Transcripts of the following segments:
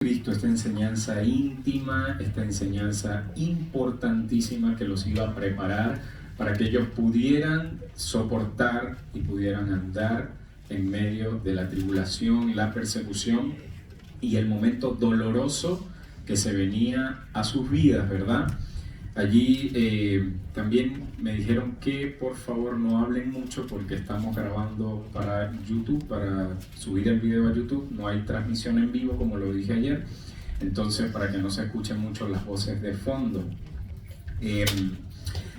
Cristo, esta enseñanza íntima, esta enseñanza importantísima que los iba a preparar para que ellos pudieran soportar y pudieran andar en medio de la tribulación, la persecución y el momento doloroso que se venía a sus vidas, ¿verdad? Allí también me dijeron que por favor no hablen mucho porque estamos grabando para YouTube, para subir el video a YouTube. No hay transmisión en vivo como lo dije ayer, entonces para que no se escuchen mucho las voces de fondo.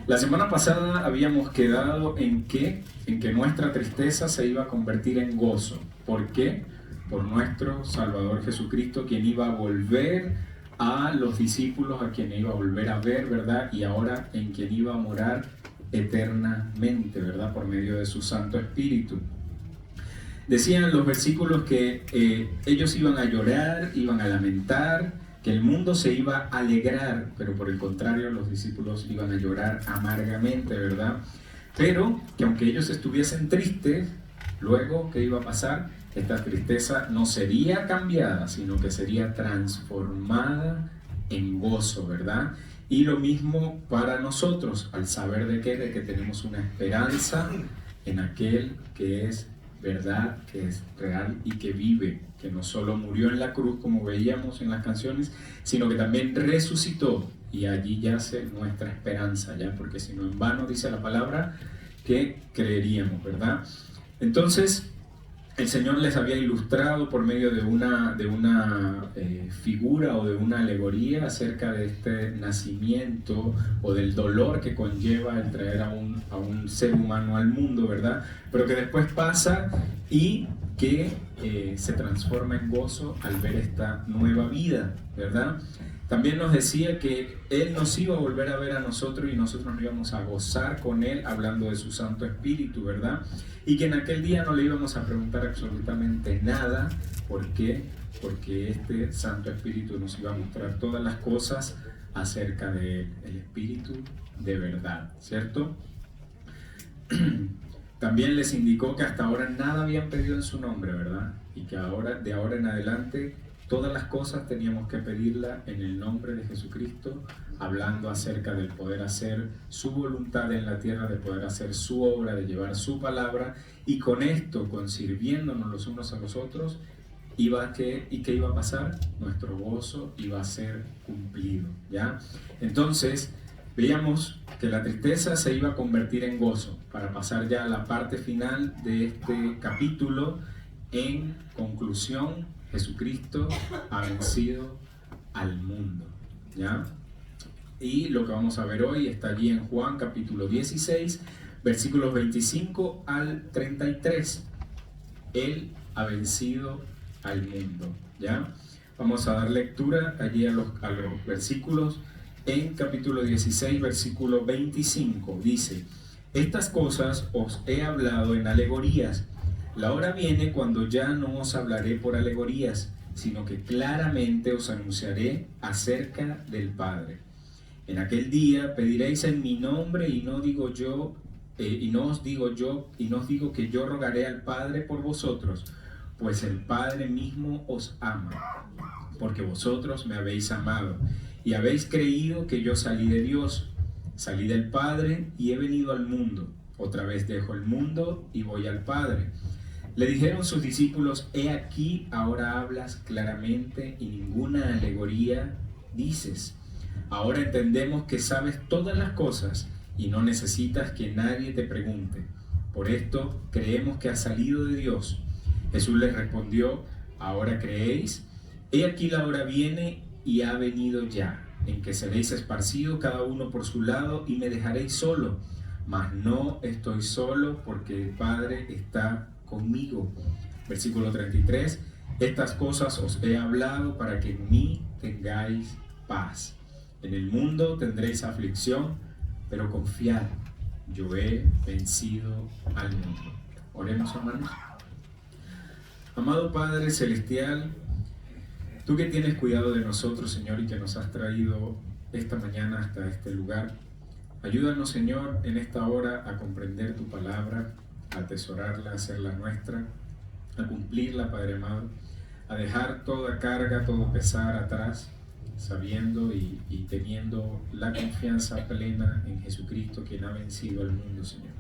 La semana pasada habíamos quedado en que nuestra tristeza se iba a convertir en gozo. ¿Por qué? Por nuestro Salvador Jesucristo, quien iba a volver a los discípulos, a quien iba a volver a ver, ¿verdad? Y ahora en quien iba a morar eternamente, ¿verdad? Por medio de su Santo Espíritu. Decían los versículos que ellos iban a llorar, iban a lamentar, que el mundo se iba a alegrar, pero por el contrario los discípulos iban a llorar amargamente, ¿verdad? Pero que aunque ellos estuviesen tristes, luego, ¿qué iba a pasar? Esta tristeza no sería cambiada, sino que sería transformada en gozo, ¿verdad? Y lo mismo para nosotros, al saber de que tenemos una esperanza en aquel que es verdad, que es real y que vive, que no solo murió en la cruz como veíamos en las canciones, sino que también resucitó, y allí yace nuestra esperanza, ¿ya? Porque si no, en vano dice la palabra que creeríamos, ¿verdad? Entonces el Señor les había ilustrado por medio de una figura o de una alegoría acerca de este nacimiento o del dolor que conlleva el traer a un ser humano al mundo, ¿verdad? Pero que después pasa y que se transforma en gozo al ver esta nueva vida, ¿verdad? También nos decía que Él nos iba a volver a ver a nosotros y nosotros nos íbamos a gozar con Él hablando de su Santo Espíritu, ¿verdad? Y que en aquel día no le íbamos a preguntar absolutamente nada. ¿Por qué? Porque este Santo Espíritu nos iba a mostrar todas las cosas acerca de Él, el Espíritu de verdad, ¿cierto? También les indicó que hasta ahora nada habían pedido en su nombre, ¿verdad? Y que de ahora en adelante todas las cosas teníamos que pedirla en el nombre de Jesucristo, hablando acerca del poder hacer su voluntad en la tierra, de poder hacer su obra, de llevar su palabra, y con esto, sirviéndonos los unos a los otros, ¿qué iba a pasar? Nuestro gozo iba a ser cumplido, ¿ya? Entonces, veíamos que la tristeza se iba a convertir en gozo, para pasar ya a la parte final de este capítulo. En conclusión, Jesucristo ha vencido al mundo, ¿ya? Y lo que vamos a ver hoy está allí en Juan capítulo 16, versículos 25 al 33. Él ha vencido al mundo, ¿ya? Vamos a dar lectura allí a los versículos. En capítulo 16, versículo 25, dice: estas cosas os he hablado en alegorías. La hora viene cuando ya no os hablaré por alegorías, sino que claramente os anunciaré acerca del Padre. En aquel día pediréis en mi nombre y no os digo que yo rogaré al Padre por vosotros, pues el Padre mismo os ama, porque vosotros me habéis amado y habéis creído que yo salí de Dios. Salí del Padre y he venido al mundo. Otra vez dejo el mundo y voy al Padre. Le dijeron sus discípulos: he aquí, ahora hablas claramente y ninguna alegoría dices. Ahora entendemos que sabes todas las cosas y no necesitas que nadie te pregunte. Por esto creemos que has salido de Dios. Jesús les respondió: ¿ahora creéis? He aquí la hora viene y ha venido ya, en que seréis esparcidos cada uno por su lado y me dejaréis solo. Mas no estoy solo, porque el Padre está conmigo. Versículo 33: estas cosas os he hablado para que en mí tengáis paz. En el mundo tendréis aflicción, pero confiad, yo he vencido al mundo. Oremos, hermanos. Amado Padre Celestial, tú que tienes cuidado de nosotros, Señor, y que nos has traído esta mañana hasta este lugar, ayúdanos, Señor, en esta hora a comprender tu palabra, a atesorarla, a hacerla nuestra, a cumplirla, Padre amado, a dejar toda carga, todo pesar atrás, sabiendo y teniendo la confianza plena en Jesucristo, quien ha vencido al mundo, Señor.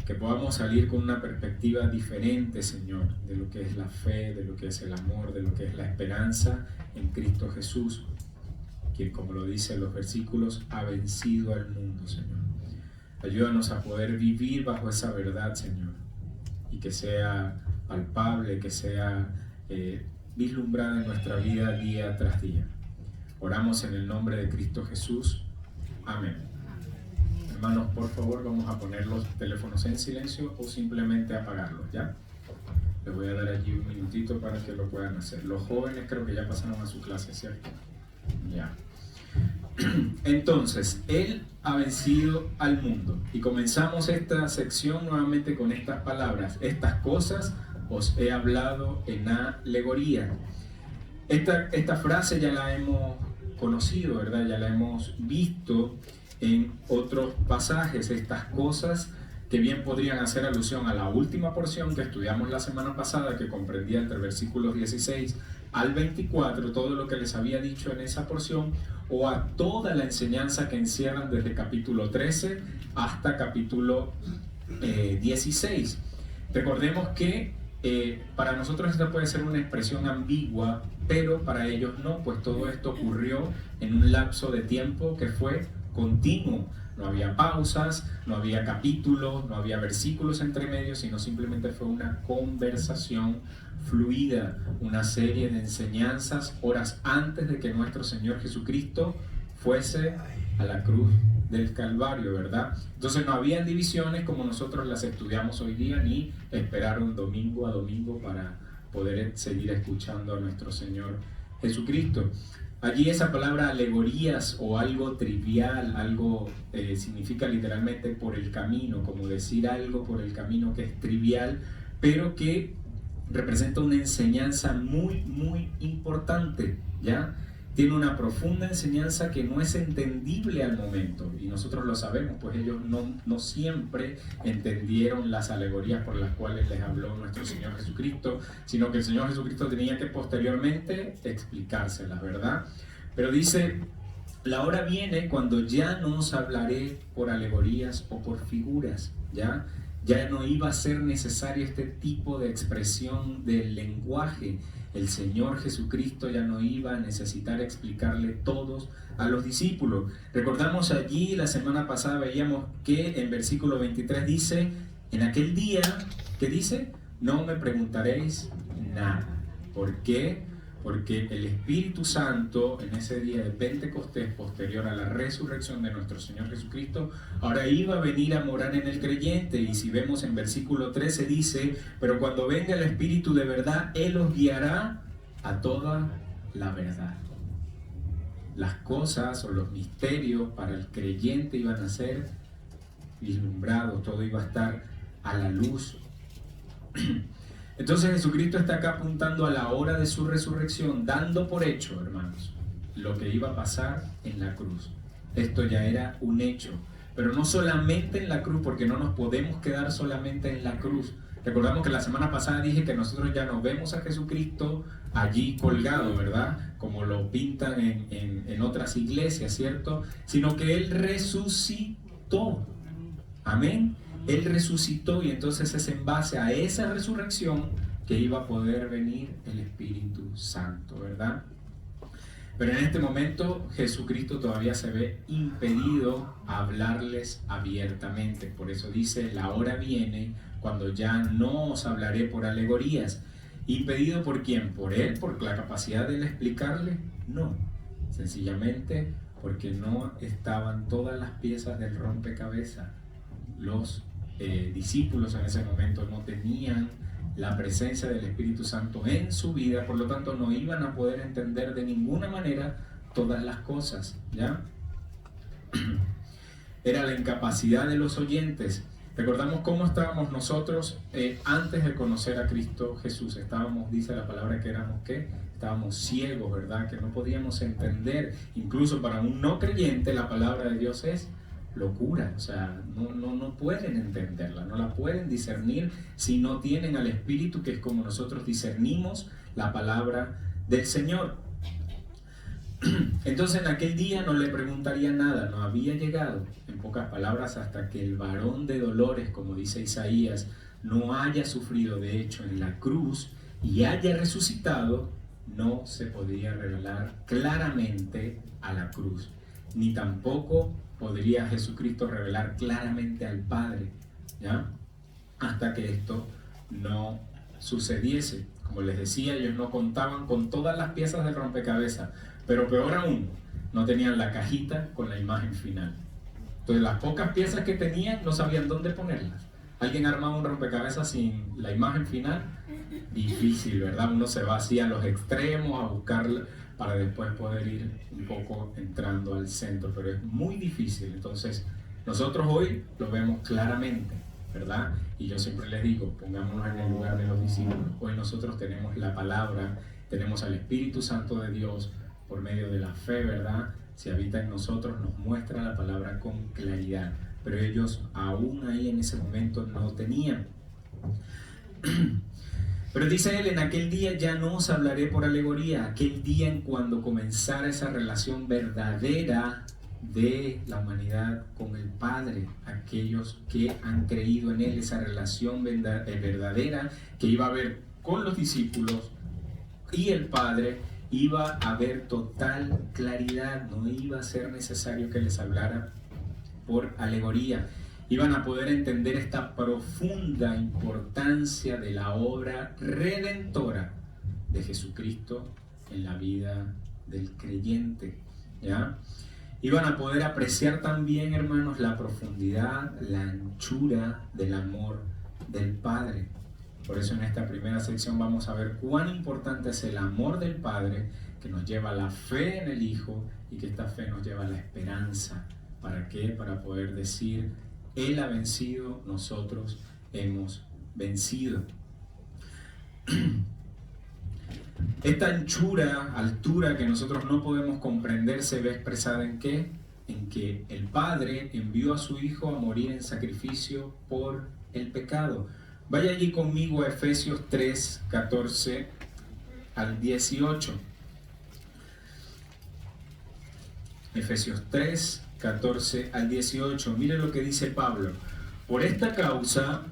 Que podamos salir con una perspectiva diferente, Señor, de lo que es la fe, de lo que es el amor, de lo que es la esperanza en Cristo Jesús, quien, como lo dicen los versículos, ha vencido al mundo, Señor. Ayúdanos a poder vivir bajo esa verdad, Señor, y que sea palpable, que sea vislumbrada en nuestra vida día tras día. Oramos en el nombre de Cristo Jesús. Amén. Hermanos, por favor, vamos a poner los teléfonos en silencio o simplemente apagarlos, ¿ya? Les voy a dar allí un minutito para que lo puedan hacer. Los jóvenes creo que ya pasaron a su clase, ¿cierto? Ya. Entonces, Él ha vencido al mundo. Y comenzamos esta sección nuevamente con estas palabras. Estas cosas os he hablado en alegoría. Esta frase ya la hemos conocido, ¿verdad? Ya la hemos visto en otros pasajes. Estas cosas que bien podrían hacer alusión a la última porción que estudiamos la semana pasada, que comprendía entre versículos 16 al 24, todo lo que les había dicho en esa porción, o a toda la enseñanza que encierran desde capítulo 13 hasta capítulo 16. Recordemos que para nosotros esta puede ser una expresión ambigua, pero para ellos no, pues todo esto ocurrió en un lapso de tiempo que fue continuo. No había pausas, no había capítulos, no había versículos entre medios, sino simplemente fue una conversación fluida, una serie de enseñanzas horas antes de que nuestro Señor Jesucristo fuese a la cruz del Calvario, ¿verdad? Entonces no habían divisiones como nosotros las estudiamos hoy día, ni esperar un domingo a domingo para poder seguir escuchando a nuestro Señor Jesucristo. Allí esa palabra alegorías o algo trivial, algo significa literalmente por el camino, como decir algo por el camino que es trivial, pero que representa una enseñanza muy, muy importante, ¿ya? Tiene una profunda enseñanza que no es entendible al momento, y nosotros lo sabemos, pues ellos no siempre entendieron las alegorías por las cuales les habló nuestro Señor Jesucristo, sino que el Señor Jesucristo tenía que posteriormente explicárselas, ¿verdad? Pero dice, la hora viene cuando ya no os hablaré por alegorías o por figuras, ¿ya? Ya no iba a ser necesario este tipo de expresión del lenguaje. El Señor Jesucristo ya no iba a necesitar explicarle todos a los discípulos. Recordamos allí, la semana pasada veíamos que en versículo 23 dice, en aquel día, ¿qué dice? No me preguntaréis nada. ¿Por qué? Porque el Espíritu Santo en ese día de Pentecostés, posterior a la resurrección de nuestro Señor Jesucristo, ahora iba a venir a morar en el creyente. Y si vemos en versículo 13 dice, pero cuando venga el Espíritu de verdad, Él os guiará a toda la verdad. Las cosas o los misterios para el creyente iban a ser vislumbrados, todo iba a estar a la luz. Entonces Jesucristo está acá apuntando a la hora de su resurrección, dando por hecho, hermanos, lo que iba a pasar en la cruz. Esto ya era un hecho, pero no solamente en la cruz, porque no nos podemos quedar solamente en la cruz. Recordamos que la semana pasada dije que nosotros ya no vemos a Jesucristo allí colgado, ¿verdad? Como lo pintan en otras iglesias, ¿cierto? Sino que Él resucitó. Amén. Él resucitó, y entonces es en base a esa resurrección que iba a poder venir el Espíritu Santo, ¿verdad? Pero en este momento Jesucristo todavía se ve impedido a hablarles abiertamente. Por eso dice, la hora viene cuando ya no os hablaré por alegorías. ¿Impedido por quién? ¿Por Él? ¿Por la capacidad de él explicarle? No, sencillamente porque no estaban todas las piezas del rompecabezas. Los discípulos en ese momento no tenían la presencia del Espíritu Santo en su vida, por lo tanto no iban a poder entender de ninguna manera todas las cosas, ¿ya? Era la incapacidad de los oyentes. Recordamos cómo estábamos nosotros antes de conocer a Cristo Jesús. Estábamos, dice la palabra, que éramos ¿qué? Estábamos ciegos, ¿verdad? Que no podíamos entender. Incluso para un no creyente la palabra de Dios es locura, o sea, no pueden entenderla, no la pueden discernir si no tienen al Espíritu, que es como nosotros discernimos la palabra del Señor. Entonces en aquel día no le preguntaría nada, no había llegado, en pocas palabras, hasta que el varón de dolores, como dice Isaías, no haya sufrido de hecho en la cruz y haya resucitado, no se podría revelar claramente a la cruz, ni tampoco podría Jesucristo revelar claramente al Padre, ¿ya? Hasta que esto no sucediese. Como les decía, ellos no contaban con todas las piezas del rompecabezas, pero peor aún, no tenían la cajita con la imagen final. Entonces las pocas piezas que tenían no sabían dónde ponerlas. Alguien armaba un rompecabezas sin la imagen final, difícil, ¿verdad? Uno se va así a los extremos a buscarla para después poder ir un poco entrando al centro, pero es muy difícil. Entonces nosotros hoy lo vemos claramente, ¿verdad? Y yo siempre les digo, pongámonos en el lugar de los discípulos. Hoy nosotros tenemos la palabra, tenemos al Espíritu Santo de Dios por medio de la fe, ¿verdad? Si habita en nosotros, nos muestra la palabra con claridad, pero ellos aún ahí en ese momento no tenían. Pero dice él, en aquel día ya no os hablaré por alegoría, aquel día en cuando comenzara esa relación verdadera de la humanidad con el Padre, aquellos que han creído en él, esa relación verdadera que iba a haber con los discípulos y el Padre, iba a haber total claridad, no iba a ser necesario que les hablara por alegoría. Iban a poder entender esta profunda importancia de la obra redentora de Jesucristo en la vida del creyente, ¿ya? Iban a poder apreciar también, hermanos, la profundidad, la anchura del amor del Padre. Por eso en esta primera sección vamos a ver cuán importante es el amor del Padre, que nos lleva a la fe en el Hijo y que esta fe nos lleva a la esperanza. ¿Para qué? Para poder decir, Él ha vencido, nosotros hemos vencido. Esta anchura, altura que nosotros no podemos comprender se ve expresada ¿en qué? En que el Padre envió a su Hijo a morir en sacrificio por el pecado. Vaya allí conmigo a Efesios 3, 14 al 18. Efesios 3, 14 al 18. Mire lo que dice Pablo. Por esta causa,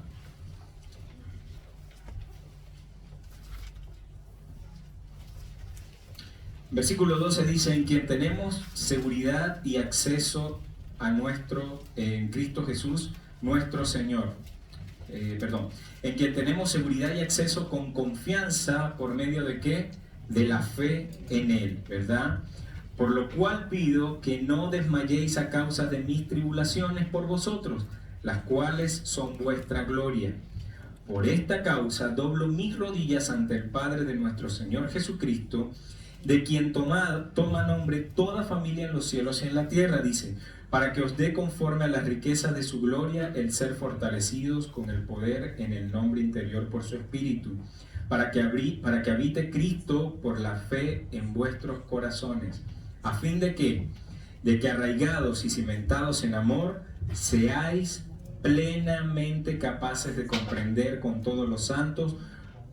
versículo 12 dice, en quien tenemos seguridad y acceso a en Cristo Jesús, nuestro Señor. En quien tenemos seguridad y acceso con confianza, ¿por medio de qué? De la fe en Él, ¿verdad? Por lo cual pido que no desmayéis a causa de mis tribulaciones por vosotros, las cuales son vuestra gloria. Por esta causa doblo mis rodillas ante el Padre de nuestro Señor Jesucristo, de quien toma nombre toda familia en los cielos y en la tierra, dice, para que os dé conforme a las riquezas de su gloria el ser fortalecidos con el poder en el nombre interior por su Espíritu, para que habite Cristo por la fe en vuestros corazones, a fin de que arraigados y cimentados en amor, seáis plenamente capaces de comprender con todos los santos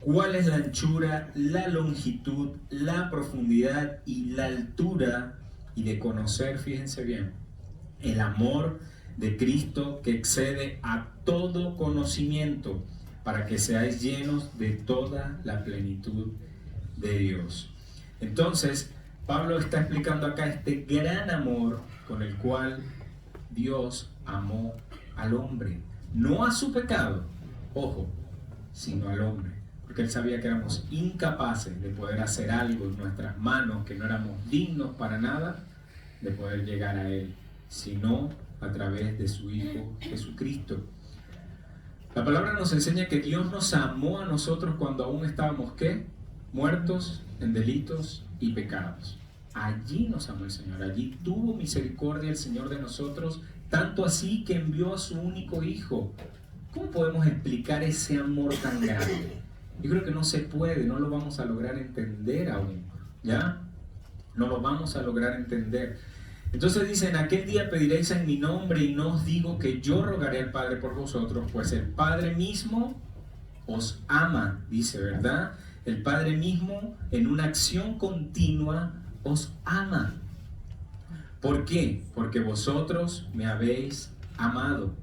cuál es la anchura, la longitud, la profundidad y la altura, y de conocer, fíjense bien, el amor de Cristo que excede a todo conocimiento, para que seáis llenos de toda la plenitud de Dios. Entonces, Pablo está explicando acá este gran amor con el cual Dios amó al hombre, no a su pecado, ojo, sino al hombre, porque él sabía que éramos incapaces de poder hacer algo en nuestras manos, que no éramos dignos para nada de poder llegar a él, sino a través de su Hijo Jesucristo. La palabra nos enseña que Dios nos amó a nosotros cuando aún estábamos, ¿qué? Muertos en delitos y pecados. Allí nos amó el Señor, allí tuvo misericordia el Señor de nosotros, tanto así que envió a su único Hijo. ¿Cómo podemos explicar ese amor tan grande? Yo creo que no se puede, no lo vamos a lograr entender aún, ¿ya? No lo vamos a lograr entender. Entonces dice, en aquel día pediréis en mi nombre, y no os digo que yo rogaré al Padre por vosotros, pues el Padre mismo os ama, dice, ¿verdad? El Padre mismo, en una acción continua, os ama. ¿Por qué? Porque vosotros me habéis amado.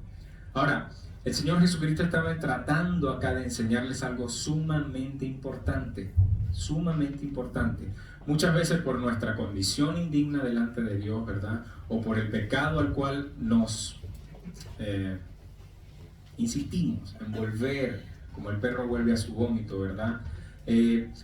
Ahora, el Señor Jesucristo estaba tratando acá de enseñarles algo sumamente importante, sumamente importante. Muchas veces por nuestra condición indigna delante de Dios, ¿verdad? O por el pecado al cual nos insistimos en volver, como el perro vuelve a su vómito, ¿verdad?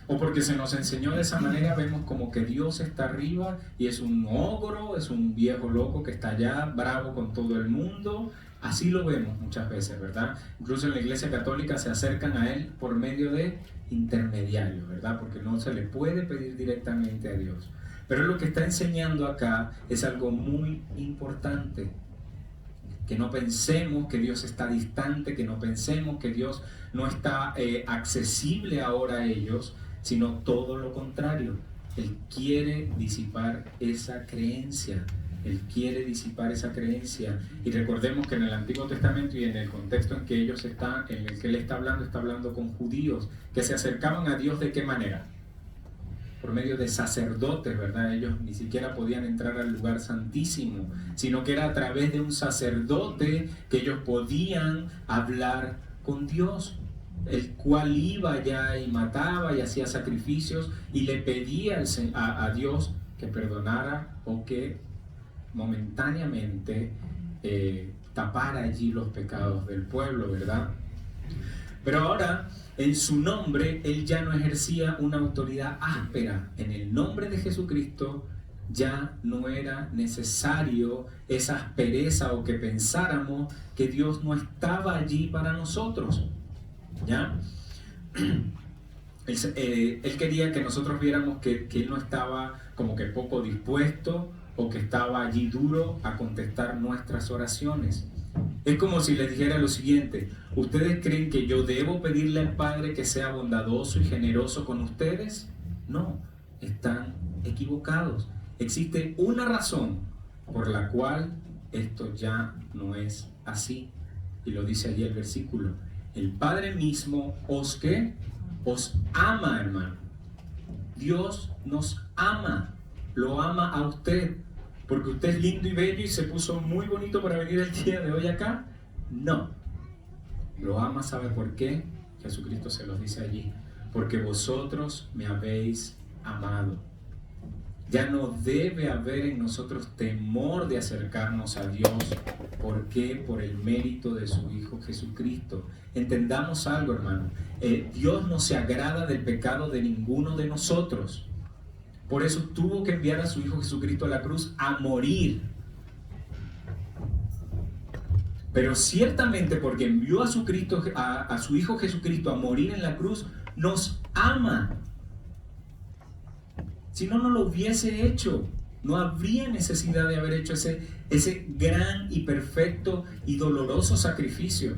O porque se nos enseñó de esa manera, vemos como que Dios está arriba y es un ogro, es un viejo loco que está allá bravo con todo el mundo. Así lo vemos muchas veces, ¿verdad? Incluso en la Iglesia Católica se acercan a Él por medio de intermediarios, ¿verdad? Porque no se le puede pedir directamente a Dios. Pero lo que está enseñando acá es algo muy importante. Que no pensemos que Dios está distante, que no pensemos que Dios no está accesible ahora a ellos, sino todo lo contrario. Él quiere disipar esa creencia. Él quiere disipar esa creencia. Y recordemos que en el Antiguo Testamento y en el contexto en que ellos están, en el que Él está hablando con judíos que se acercaban a Dios ¿de qué manera? Por medio de sacerdotes, ¿verdad? Ellos ni siquiera podían entrar al lugar santísimo, sino que era a través de un sacerdote que ellos podían hablar con Dios, el cual iba allá y mataba y hacía sacrificios y le pedía a Dios que perdonara o que momentáneamente tapara allí los pecados del pueblo, ¿verdad? Pero ahora, en su nombre, Él ya no ejercía una autoridad áspera. En el nombre de Jesucristo ya no era necesario esa aspereza o que pensáramos que Dios no estaba allí para nosotros, ¿ya? Él quería que nosotros viéramos que Él no estaba como que poco dispuesto o que estaba allí duro a contestar nuestras oraciones. Es como si les dijera lo siguiente: ¿ustedes creen que yo debo pedirle al Padre que sea bondadoso y generoso con ustedes? No, están equivocados. Existe una razón por la cual esto ya no es así. Y lo dice allí el versículo. El Padre mismo os ama, hermano. Dios nos ama, lo ama a usted. Porque usted es lindo y bello y se puso muy bonito para venir el día de hoy acá. No. Lo ama, ¿sabe por qué? Jesucristo se los dice allí. Porque vosotros me habéis amado. Ya no debe haber en nosotros temor de acercarnos a Dios. ¿Por qué? Por el mérito de su Hijo Jesucristo. Entendamos algo, hermano. Dios no se agrada del pecado de ninguno de nosotros. Por eso tuvo que enviar a su Hijo Jesucristo a la cruz a morir. Pero ciertamente porque envió a su Hijo Jesucristo a morir en la cruz, nos ama. Si no, no lo hubiese hecho. No habría necesidad de haber hecho ese gran y perfecto y doloroso sacrificio.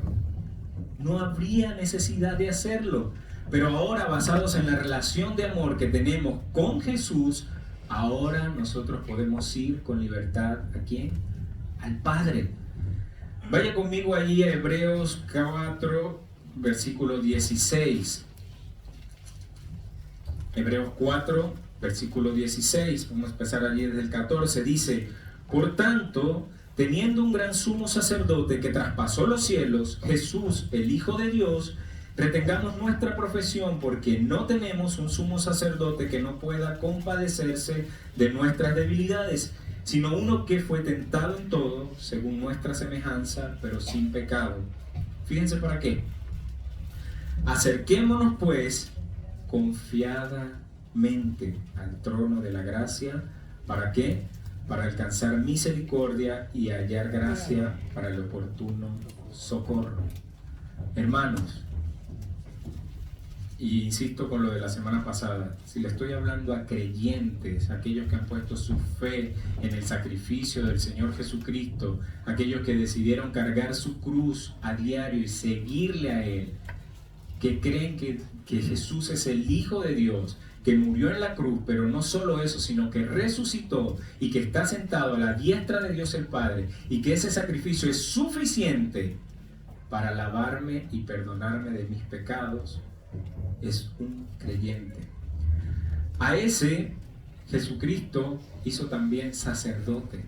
No habría necesidad de hacerlo. Pero ahora, basados en la relación de amor que tenemos con Jesús, ahora nosotros podemos ir con libertad ¿a quién? Al Padre. Vaya conmigo allí a Hebreos 4, versículo 16. Hebreos 4, versículo 16. Vamos a empezar allí desde el 14. Dice: por tanto, teniendo un gran sumo sacerdote que traspasó los cielos, Jesús, el Hijo de Dios, retengamos nuestra profesión, porque no tenemos un sumo sacerdote que no pueda compadecerse de nuestras debilidades, sino uno que fue tentado en todo, según nuestra semejanza, pero sin pecado. Fíjense para qué. Acerquémonos pues confiadamente al trono de la gracia. ¿Para qué? Para alcanzar misericordia y hallar gracia para el oportuno socorro. Hermanos, y insisto con lo de la semana pasada, si le estoy hablando a creyentes, aquellos que han puesto su fe en el sacrificio del Señor Jesucristo, aquellos que decidieron cargar su cruz a diario y seguirle a Él, que creen que Jesús es el Hijo de Dios, que murió en la cruz, pero no solo eso, sino que resucitó y que está sentado a la diestra de Dios el Padre, y que ese sacrificio es suficiente para lavarme y perdonarme de mis pecados. es un creyente. A ese Jesucristo hizo también sacerdote.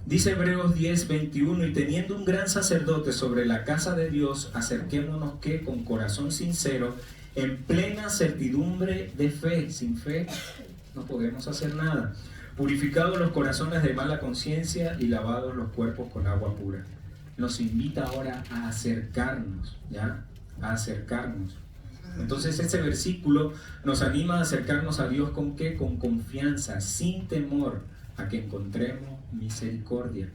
Dice Hebreos 10:21, y teniendo un gran sacerdote sobre la casa de Dios, acerquémonos que con corazón sincero, en plena certidumbre de fe. Sin fe no podemos hacer nada. Purificados los corazones de mala conciencia y lavados los cuerpos con agua pura. Nos invita ahora a acercarnos, ¿ya? A acercarnos. Entonces ese versículo nos anima a acercarnos a Dios ¿con qué? Con confianza, sin temor, a que encontremos misericordia.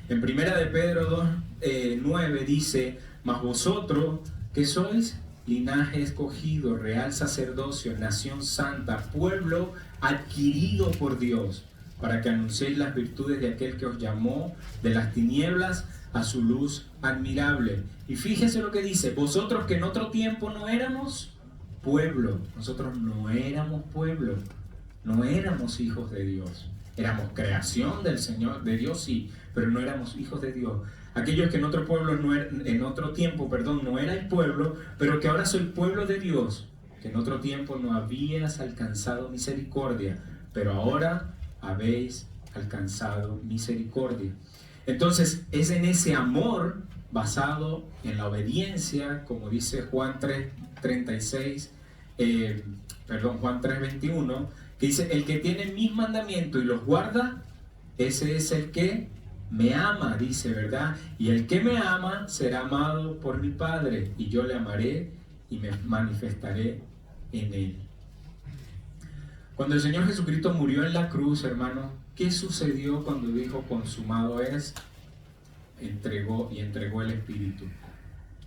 En primera de Pedro 2:9 dice, mas vosotros que sois linaje escogido, real sacerdocio, nación santa, pueblo adquirido por Dios, para que anunciéis las virtudes de aquel que os llamó de las tinieblas a su luz admirable. Y fíjese lo que dice, vosotros que en otro tiempo no éramos pueblo, nosotros no éramos pueblo, no éramos hijos de Dios, éramos creación del Señor, de Dios sí, pero no éramos hijos de Dios. Aquellos que en otro pueblo en otro tiempo, no erais pueblo, pero que ahora soy pueblo de Dios, que en otro tiempo no habías alcanzado misericordia, pero ahora habéis alcanzado misericordia. Entonces es en ese amor basado en la obediencia, como dice Juan 3:36, Juan 3:21, que dice, el que tiene mis mandamientos y los guarda, ese es el que me ama, dice, ¿verdad? Y el que me ama será amado por mi Padre, y yo le amaré y me manifestaré en él. Cuando el Señor Jesucristo murió en la cruz, hermano, ¿qué sucedió cuando dijo consumado es? Entregó el Espíritu.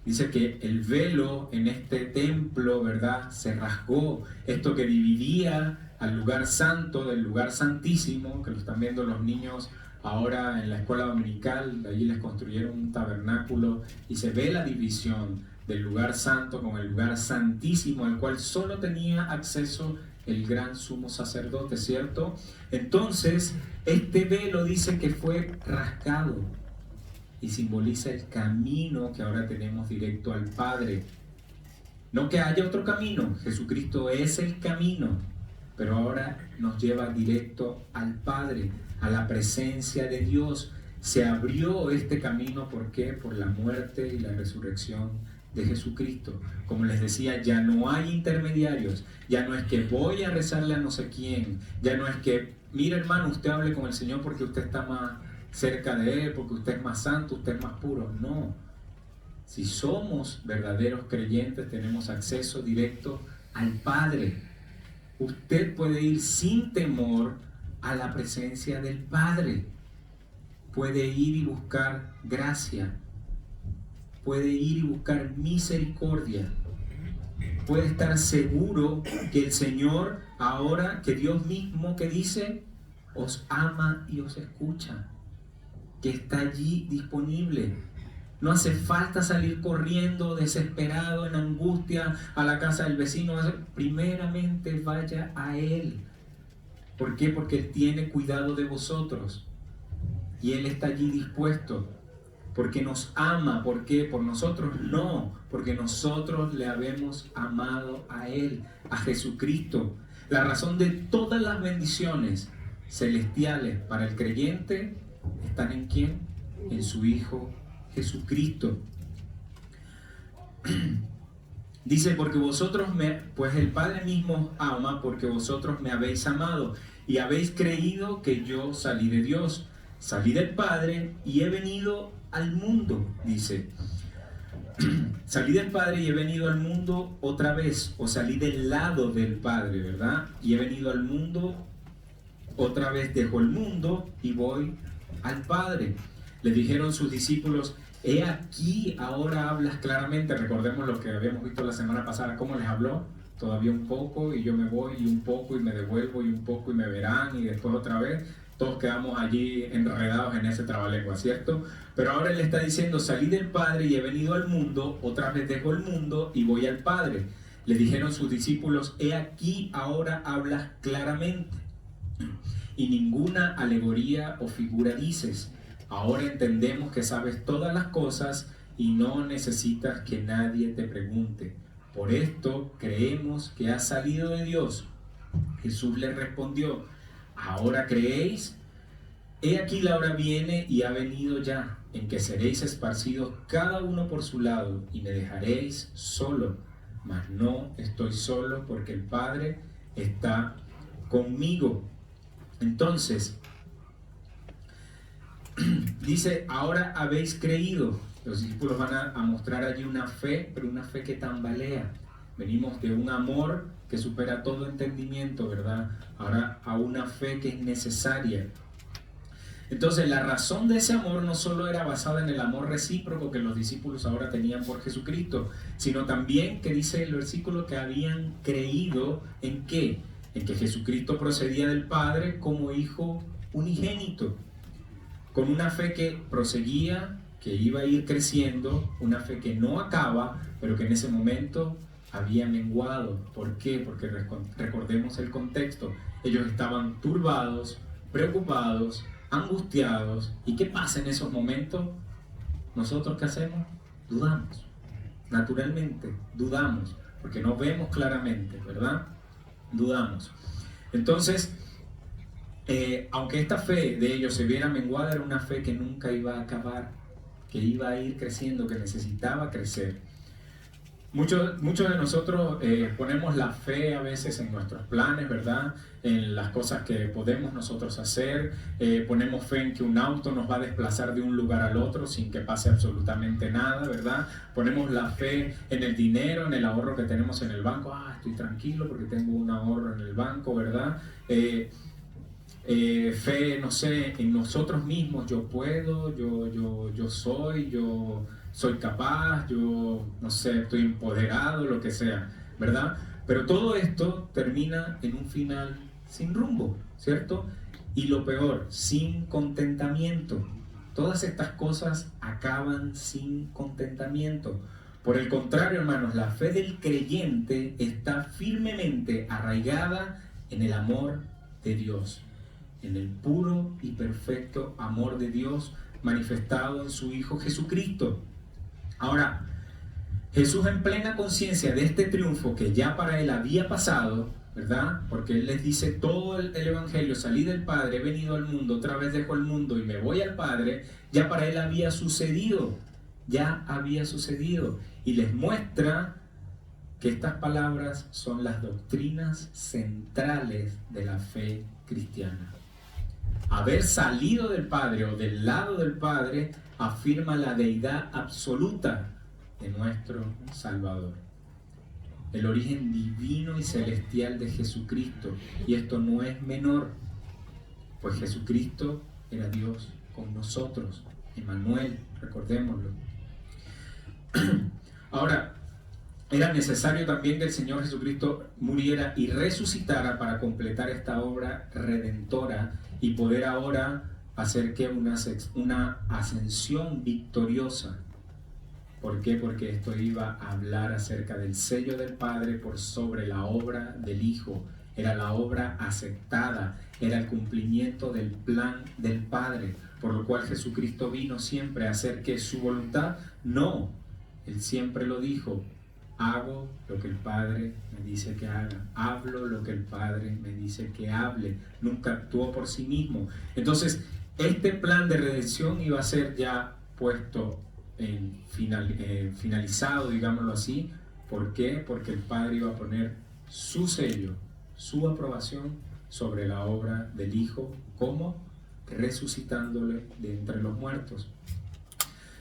Dice que el velo en este templo, ¿verdad?, se rasgó. Esto que dividía al lugar santo del lugar santísimo, que lo están viendo los niños ahora en la escuela dominical, allí les construyeron un tabernáculo y se ve la división del lugar santo con el lugar santísimo, al cual solo tenía acceso el gran sumo sacerdote, ¿cierto? Entonces, este velo dice que fue rasgado y simboliza el camino que ahora tenemos directo al Padre. No que haya otro camino, Jesucristo es el camino, pero ahora nos lleva directo al Padre, a la presencia de Dios. Se abrió este camino, ¿por qué? Por la muerte y la resurrección de Jesucristo. Como les decía, ya no hay intermediarios, ya no es que voy a rezarle a no sé quién, ya no es que, mire hermano, usted hable con el Señor porque usted está más cerca de Él, porque usted es más santo, usted es más puro. No, si somos verdaderos creyentes tenemos acceso directo al Padre. Usted puede ir sin temor a la presencia del Padre, puede ir y buscar gracia, puede ir y buscar misericordia, puede estar seguro que el Señor ahora, que Dios mismo que dice, os ama y os escucha, que está allí disponible. No hace falta salir corriendo, desesperado, en angustia, a la casa del vecino. Primeramente vaya a Él. ¿Por qué? Porque Él tiene cuidado de vosotros. Y Él está allí dispuesto. Porque nos ama. ¿Por qué? ¿Por nosotros? No. Porque nosotros le habemos amado a Él, a Jesucristo. La razón de todas las bendiciones celestiales para el creyente están ¿en quién? En su Hijo Jesucristo. Dice, porque vosotros pues el Padre mismo ama porque vosotros me habéis amado y habéis creído que yo salí de Dios, salí del Padre y he venido al mundo, dice. Salí del Padre y he venido al mundo otra vez, o salí del lado del Padre, ¿verdad? Y he venido al mundo, otra vez dejo el mundo y voy al Padre. Le dijeron sus discípulos, he aquí, ahora hablas claramente. Recordemos lo que habíamos visto la semana pasada, cómo les habló. Todavía un poco y yo me voy, y un poco y me devuelvo, y un poco y me verán, y después otra vez. Todos quedamos allí enredados en ese trabalengua, ¿cierto? Pero ahora él está diciendo, salí del Padre y he venido al mundo, otra vez dejo el mundo y voy al Padre. Le dijeron sus discípulos, he aquí, ahora hablas claramente, y ninguna alegoría o figura dices. Ahora entendemos que sabes todas las cosas y no necesitas que nadie te pregunte. Por esto creemos que has salido de Dios. Jesús les respondió: ¿ahora creéis? He aquí la hora viene y ha venido ya, en que seréis esparcidos cada uno por su lado, y me dejaréis solo. Mas no estoy solo, porque el Padre está conmigo. Entonces, dice: ahora habéis creído. Los discípulos van a mostrar allí una fe, pero una fe que tambalea. Venimos de un amor que supera todo entendimiento, ¿verdad? Ahora a una fe que es necesaria. Entonces, la razón de ese amor no solo era basada en el amor recíproco que los discípulos ahora tenían por Jesucristo, sino también, que dice el versículo, que habían creído ¿en qué? En que Jesucristo procedía del Padre como Hijo unigénito, con una fe que proseguía, que iba a ir creciendo, una fe que no acaba, pero que en ese momento había menguado. ¿Por qué? Porque recordemos el contexto. Ellos estaban turbados, preocupados, angustiados. ¿Y qué pasa en esos momentos? ¿Nosotros qué hacemos? Dudamos. Naturalmente, dudamos, porque no vemos claramente, ¿verdad? Dudamos. Entonces, aunque esta fe de ellos se viera menguada, era una fe que nunca iba a acabar, que iba a ir creciendo, que necesitaba crecer. Muchos de nosotros ponemos la fe a veces en nuestros planes, ¿verdad? En las cosas que podemos nosotros hacer. Ponemos fe en que un auto nos va a desplazar de un lugar al otro sin que pase absolutamente nada, ¿verdad? Ponemos la fe en el dinero, en el ahorro que tenemos en el banco. Estoy tranquilo porque tengo un ahorro en el banco, ¿verdad? Fe, no sé, en nosotros mismos. Yo puedo, yo soy capaz, yo, no sé, estoy empoderado, lo que sea, ¿verdad? Pero todo esto termina en un final sin rumbo, ¿cierto? Y lo peor, sin contentamiento. Todas estas cosas acaban sin contentamiento. Por el contrario, hermanos, la fe del creyente está firmemente arraigada en el amor de Dios, en el puro y perfecto amor de Dios manifestado en su Hijo Jesucristo. Ahora, Jesús, en plena conciencia de este triunfo que ya para él había pasado, ¿verdad? Porque él les dice todo el Evangelio: salí del Padre, he venido al mundo, otra vez dejo el mundo y me voy al Padre. Ya para él había sucedido, y les muestra que estas palabras son las doctrinas centrales de la fe cristiana. Haber salido del Padre o del lado del Padre afirma la deidad absoluta de nuestro Salvador, el origen divino y celestial de Jesucristo. Y esto no es menor, pues Jesucristo era Dios con nosotros, Emmanuel, recordémoslo. Ahora, era necesario también que el Señor Jesucristo muriera y resucitara para completar esta obra redentora y poder ahora hacer que una ascensión victoriosa. ¿Por qué? Porque esto iba a hablar acerca del sello del Padre por sobre la obra del Hijo. Era la obra aceptada, era el cumplimiento del plan del Padre, por lo cual Jesucristo vino siempre a hacer que su voluntad. No, Él siempre lo dijo: hago lo que el Padre me dice que haga, hablo lo que el Padre me dice que hable. Nunca actuó por sí mismo. Entonces, este plan de redención iba a ser ya puesto finalizado, digámoslo así. ¿Por qué? Porque el Padre iba a poner su sello, su aprobación sobre la obra del Hijo. ¿Cómo? Resucitándole de entre los muertos.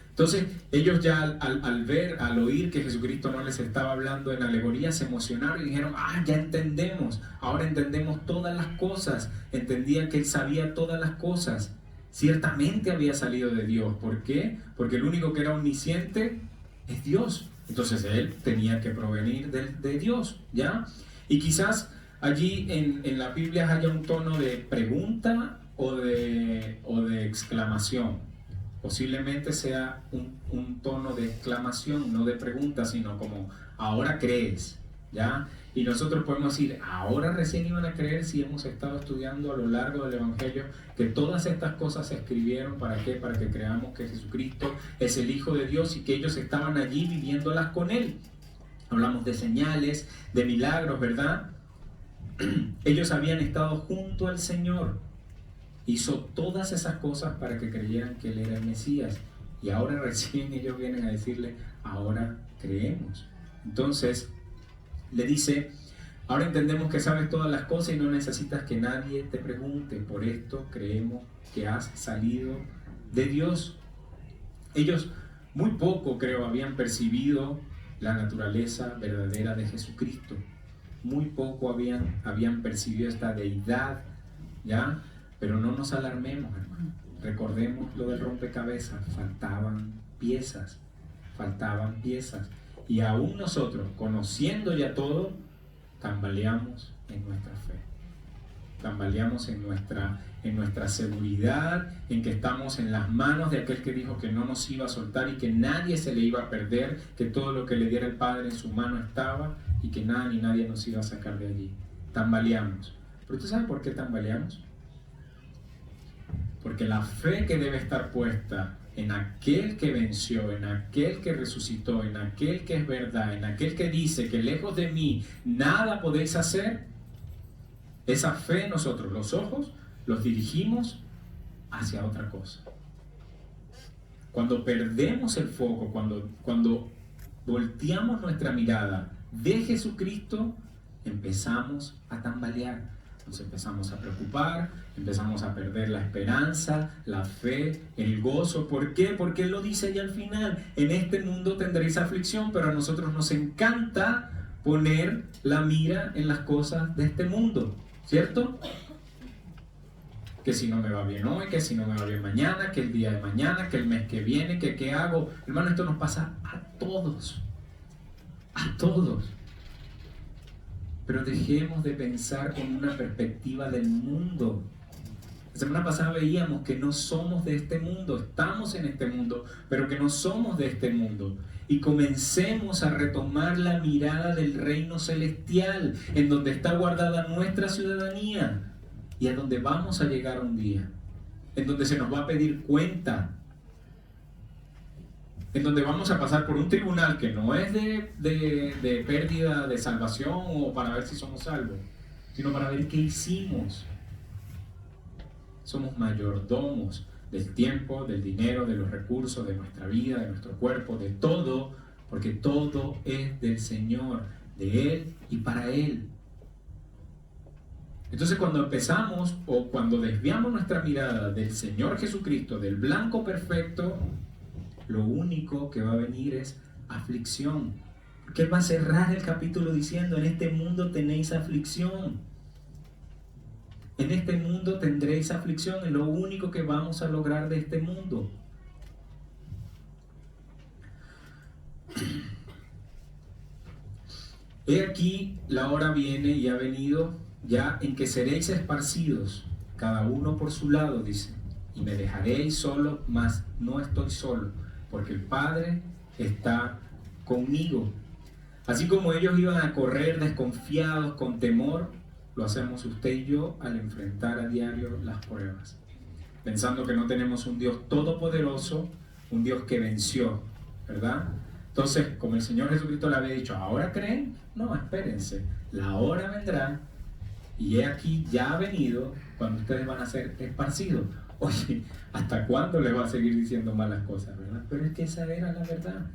Entonces, ellos ya al oír que Jesucristo no les estaba hablando en alegoría, se emocionaron y dijeron: ya entendemos, ahora entendemos todas las cosas. Entendían que Él sabía todas las cosas. Ciertamente había salido de Dios. ¿Por qué? Porque el único que era omnisciente es Dios. Entonces Él tenía que provenir de Dios, ¿ya? Y quizás allí en la Biblia haya un tono de pregunta o de exclamación. Posiblemente sea un tono de exclamación, no de pregunta, sino como: ahora crees. ¿ya? Y nosotros podemos decir, ahora recién iban a creer si hemos estado estudiando a lo largo del Evangelio que todas estas cosas se escribieron, ¿para qué? Para que creamos que Jesucristo es el Hijo de Dios y que ellos estaban allí viviéndolas con Él. Hablamos de señales, de milagros, ¿verdad? Ellos habían estado junto al Señor. Hizo todas esas cosas para que creyeran que Él era el Mesías. Y ahora recién ellos vienen a decirle, ahora creemos. Entonces, le dice, ahora entendemos que sabes todas las cosas y no necesitas que nadie te pregunte. Por esto creemos que has salido de Dios. Ellos muy poco, creo, habían percibido la naturaleza verdadera de Jesucristo. Muy poco habían percibido esta deidad, ¿ya? Pero no nos alarmemos, hermano. Recordemos lo del rompecabezas. Faltaban piezas. Y aún nosotros, conociendo ya todo, tambaleamos en nuestra fe. Tambaleamos en nuestra seguridad, en que estamos en las manos de aquel que dijo que no nos iba a soltar y que nadie se le iba a perder, que todo lo que le diera el Padre en su mano estaba y que nada ni nadie nos iba a sacar de allí. Tambaleamos. ¿Pero usted sabe por qué tambaleamos? Porque la fe que debe estar puesta en aquel que venció, en aquel que resucitó, en aquel que es verdad, en aquel que dice que lejos de mí nada podéis hacer, esa fe nosotros los ojos los dirigimos hacia otra cosa. Cuando perdemos el foco, cuando volteamos nuestra mirada de Jesucristo, empezamos a tambalear. Nos empezamos a preocupar, empezamos a perder la esperanza, la fe, el gozo. ¿Por qué? Porque Él lo dice allá al final. En este mundo tendréis aflicción, pero a nosotros nos encanta poner la mira en las cosas de este mundo, ¿cierto? Que si no me va bien hoy, que si no me va bien mañana, que el día de mañana, que el mes que viene, que qué hago. Hermano, esto nos pasa a todos. A todos. Pero dejemos de pensar con una perspectiva del mundo. La semana pasada veíamos que no somos de este mundo, estamos en este mundo, pero que no somos de este mundo. Y comencemos a retomar la mirada del reino celestial, en donde está guardada nuestra ciudadanía y a donde vamos a llegar un día, en donde se nos va a pedir cuenta, en donde vamos a pasar por un tribunal que no es de pérdida de salvación o para ver si somos salvos, sino para ver qué hicimos. Somos mayordomos del tiempo, del dinero, de los recursos, de nuestra vida, de nuestro cuerpo, de todo, porque todo es del Señor, de Él y para Él. Entonces cuando empezamos o cuando desviamos nuestra mirada del Señor Jesucristo, del blanco perfecto, lo único que va a venir es aflicción. Porque Él va a cerrar el capítulo diciendo, en este mundo tenéis aflicción. En este mundo tendréis aflicción, es lo único que vamos a lograr de este mundo. He aquí, la hora viene y ha venido ya en que seréis esparcidos, cada uno por su lado, dice, y me dejaréis solo, mas no estoy solo, porque el Padre está conmigo. Así como ellos iban a correr desconfiados, con temor, lo hacemos usted y yo al enfrentar a diario las pruebas, pensando que no tenemos un Dios todopoderoso, un Dios que venció, ¿verdad? Entonces, como el Señor Jesucristo le había dicho, ¿ahora creen? No, espérense, la hora vendrá, y he aquí ya ha venido, cuando ustedes van a ser esparcidos. Oye, ¿hasta cuándo les va a seguir diciendo malas cosas, verdad? Pero es que esa era la verdad.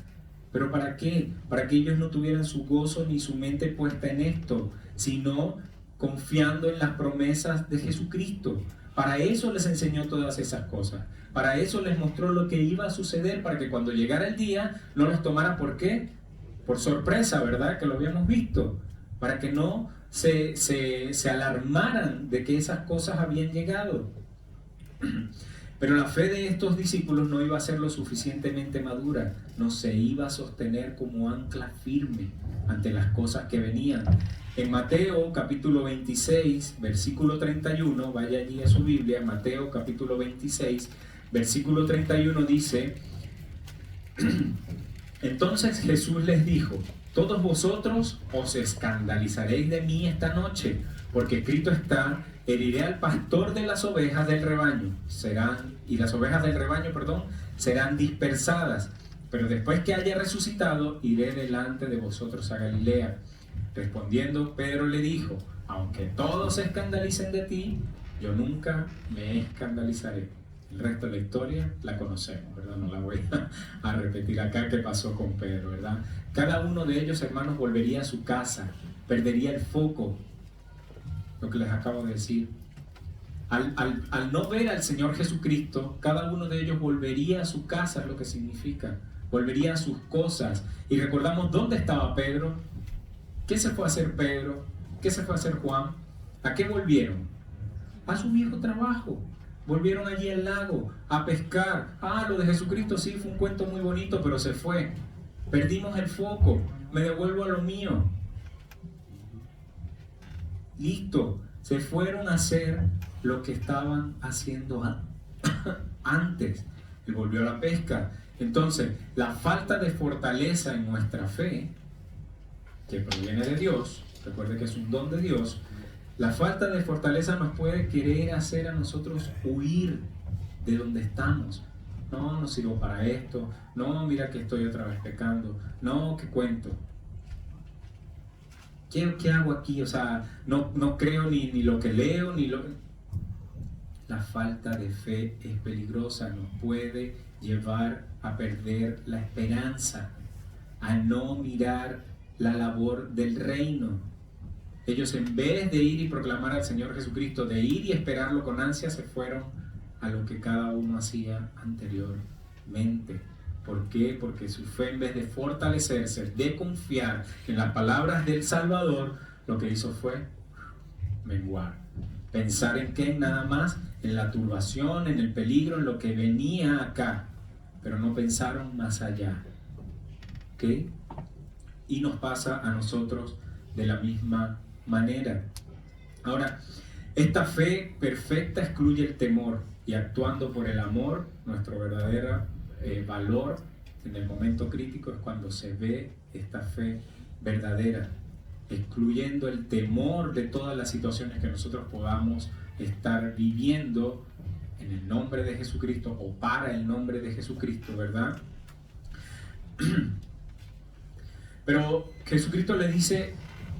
¿Pero para qué? Para que ellos no tuvieran su gozo ni su mente puesta en esto, sino confiando en las promesas de Jesucristo. Para eso les enseñó todas esas cosas. Para eso les mostró lo que iba a suceder, para que cuando llegara el día no los tomara, ¿por qué? Por sorpresa, ¿verdad? Que lo habíamos visto. Para que no se alarmaran de que esas cosas habían llegado. Pero la fe de estos discípulos no iba a ser lo suficientemente madura, no se iba a sostener como ancla firme ante las cosas que venían. En Mateo capítulo 26, versículo 31, vaya allí a su Biblia, Mateo capítulo 26, versículo 31 dice, entonces Jesús les dijo, todos vosotros os escandalizaréis de mí esta noche, porque escrito está, heriré al pastor de las ovejas del rebaño, y las ovejas del rebaño, serán dispersadas. Pero después que haya resucitado, iré delante de vosotros a Galilea. Respondiendo, Pedro le dijo, aunque todos se escandalicen de ti, yo nunca me escandalizaré. El resto de la historia la conocemos, ¿verdad? No la voy a repetir acá qué pasó con Pedro, ¿verdad? Cada uno de ellos, hermanos, volvería a su casa, perdería el foco, lo que les acabo de decir. Al no ver al Señor Jesucristo, cada uno de ellos volvería a su casa, es lo que significa. Volvería a sus cosas. Y recordamos dónde estaba Pedro. ¿Qué se fue a hacer Pedro? ¿Qué se fue a hacer Juan? ¿A qué volvieron? A su viejo trabajo. Volvieron allí al lago a pescar. Lo de Jesucristo sí fue un cuento muy bonito, pero se fue. Perdimos el foco. Me devuelvo a lo mío. Listo. Se fueron a hacer lo que estaban haciendo antes. Y volvió a la pesca. Entonces, la falta de fortaleza en nuestra fe, que proviene de Dios, recuerde que es un don de Dios, la falta de fortaleza nos puede querer hacer a nosotros huir de donde estamos. No sirvo para esto. No, mira que estoy otra vez pecando. No, ¿qué cuento? ¿Qué hago aquí? O sea, no creo ni lo que leo, ni lo... La falta de fe es peligrosa, nos puede llevar a perder la esperanza, a no mirar la labor del reino. Ellos, en vez de ir y proclamar al Señor Jesucristo, de ir y esperarlo con ansia, se fueron a lo que cada uno hacía anteriormente. ¿Por qué? Porque su fe, en vez de fortalecerse, de confiar en las palabras del Salvador, lo que hizo fue menguar. Pensar en qué, nada más, en la turbación, en el peligro, en lo que venía acá, pero no pensaron más allá. ¿Ok? Y nos pasa a nosotros de la misma manera. Ahora, esta fe perfecta excluye el temor, y actuando por el amor, nuestro verdadero valor en el momento crítico es cuando se ve esta fe verdadera, excluyendo el temor de todas las situaciones que nosotros podamos estar viviendo en el nombre de Jesucristo o para el nombre de Jesucristo, ¿verdad? Pero Jesucristo le dice,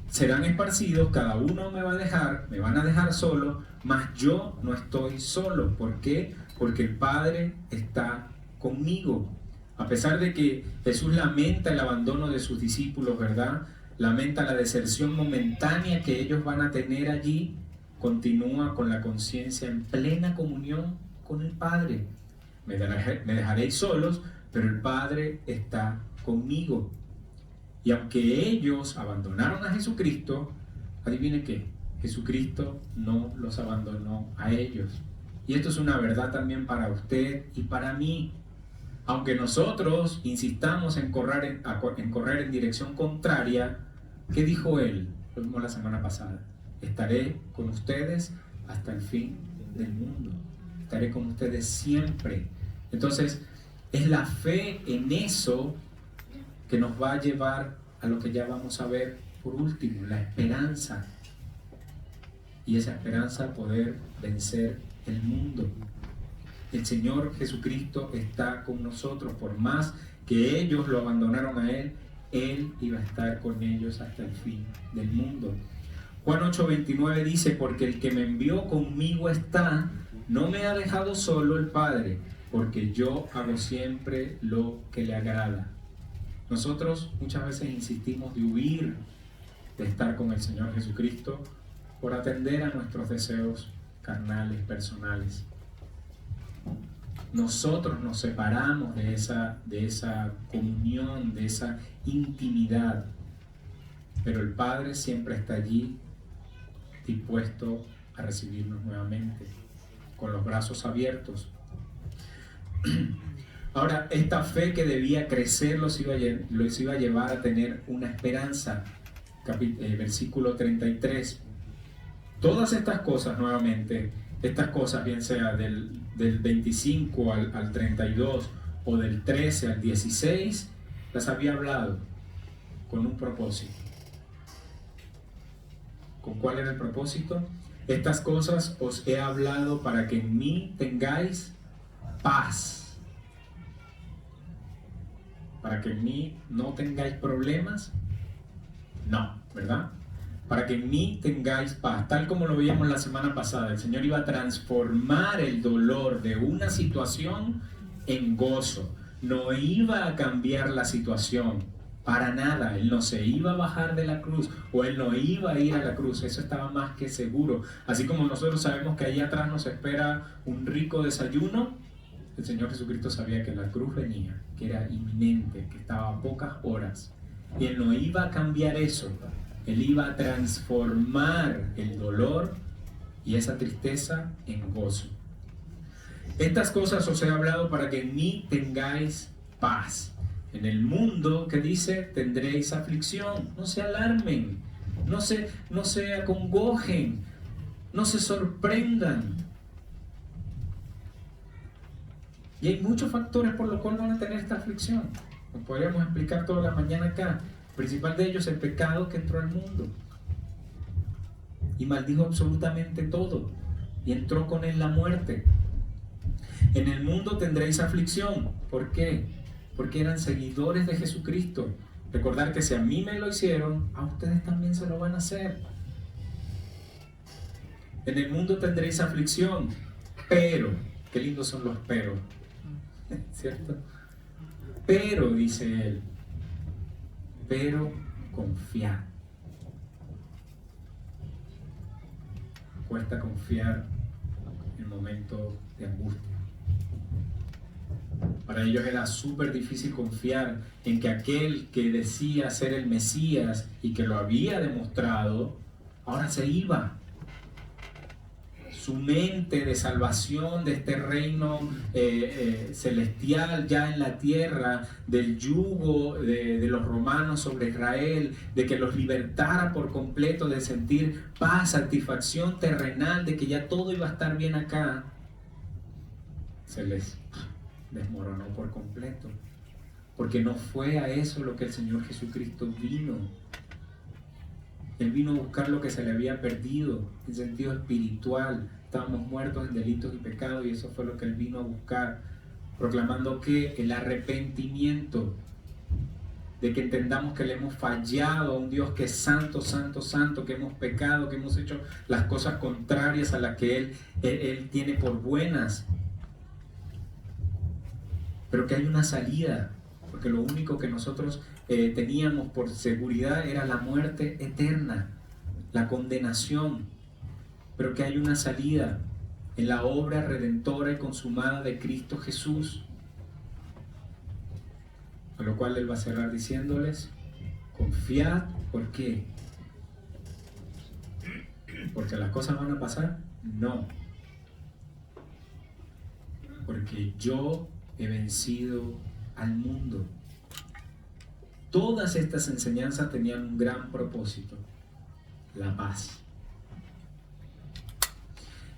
serán esparcidos, cada uno me van a dejar solo, mas yo no estoy solo. ¿Por qué? Porque el Padre está conmigo. A pesar de que Jesús lamenta el abandono de sus discípulos, ¿verdad? Lamenta la deserción momentánea que ellos van a tener allí, continúa con la conciencia en plena comunión con el Padre. Me dejaréis solos, pero el Padre está conmigo. Y aunque ellos abandonaron a Jesucristo, adivine qué, Jesucristo no los abandonó a ellos. Y esto es una verdad también para usted y para mí. Aunque nosotros insistamos en correr en dirección contraria, ¿qué dijo él? Lo vimos la semana pasada. Estaré con ustedes hasta el fin del mundo. Estaré con ustedes siempre. Entonces, es la fe en eso que nos va a llevar a lo que ya vamos a ver por último, la esperanza. Y esa esperanza, poder vencer el mundo. El Señor Jesucristo está con nosotros. Por más que ellos lo abandonaron a Él, Él iba a estar con ellos hasta el fin del mundo. Juan 8:29 dice, porque el que me envió conmigo está, no me ha dejado solo el Padre, porque yo hago siempre lo que le agrada. Nosotros muchas veces insistimos de huir de estar con el Señor Jesucristo por atender a nuestros deseos carnales, personales. Nosotros nos separamos de esa comunión, de esa intimidad, pero el Padre siempre está allí, dispuesto a recibirnos nuevamente, con los brazos abiertos. Ahora, esta fe que debía crecer los iba a llevar a tener una esperanza. Versículo 33. Todas estas cosas, nuevamente, estas cosas, bien sea del 25 al 32 o del 13 al 16, las había hablado. con un propósito. ¿Con cuál era el propósito? Estas cosas os he hablado para que en mí tengáis paz. Para que en mí no tengáis problemas. No, ¿verdad? Para que en mí tengáis paz. Tal como lo veíamos la semana pasada, el Señor iba a transformar el dolor de una situación en gozo. No iba a cambiar la situación. Para nada, Él no se iba a bajar de la cruz o Él no iba a ir a la cruz, eso estaba más que seguro. Así como nosotros sabemos que allá atrás nos espera un rico desayuno, el Señor Jesucristo sabía que la cruz venía, que era inminente, que estaba a pocas horas. Y Él no iba a cambiar eso, Él iba a transformar el dolor y esa tristeza en gozo. Estas cosas os he hablado para que en mí tengáis paz. En el mundo, que dice, tendréis aflicción. No se alarmen, no se acongojen, no se sorprendan. Y hay muchos factores por los cuales van a tener esta aflicción. Nos podríamos explicar toda la mañana acá. El principal de ellos es el pecado que entró al mundo. Y maldijo absolutamente todo. Y entró con él la muerte. En el mundo tendréis aflicción. ¿Por qué? Porque eran seguidores de Jesucristo. Recordar que si a mí me lo hicieron, a ustedes también se lo van a hacer. En el mundo tendréis aflicción, pero, qué lindos son los pero, ¿cierto? Pero, dice él, pero confiad. Cuesta confiar en momentos de angustia. Para ellos era súper difícil confiar en que aquel que decía ser el Mesías y que lo había demostrado, ahora se iba. Su mente de salvación de este reino celestial ya en la tierra, del yugo de los romanos sobre Israel, de que los libertara por completo, de sentir paz, satisfacción terrenal, de que ya todo iba a estar bien acá, se les desmoronó por completo, porque no fue a eso lo que el Señor Jesucristo vino. Él vino a buscar lo que se le había perdido en sentido espiritual. Estábamos muertos en delitos y pecados y eso fue lo que Él vino a buscar, proclamando que el arrepentimiento, de que entendamos que le hemos fallado a un Dios que es santo, santo, santo, que hemos pecado, que hemos hecho las cosas contrarias a las que Él tiene por buenas, pero que hay una salida, porque lo único que nosotros teníamos por seguridad era la muerte eterna, la condenación, pero que hay una salida en la obra redentora y consumada de Cristo Jesús. A lo cual Él va a cerrar diciéndoles, confiad. ¿Por qué? ¿Porque las cosas van a pasar? No, porque yo he vencido al mundo. Todas estas enseñanzas tenían un gran propósito: la paz.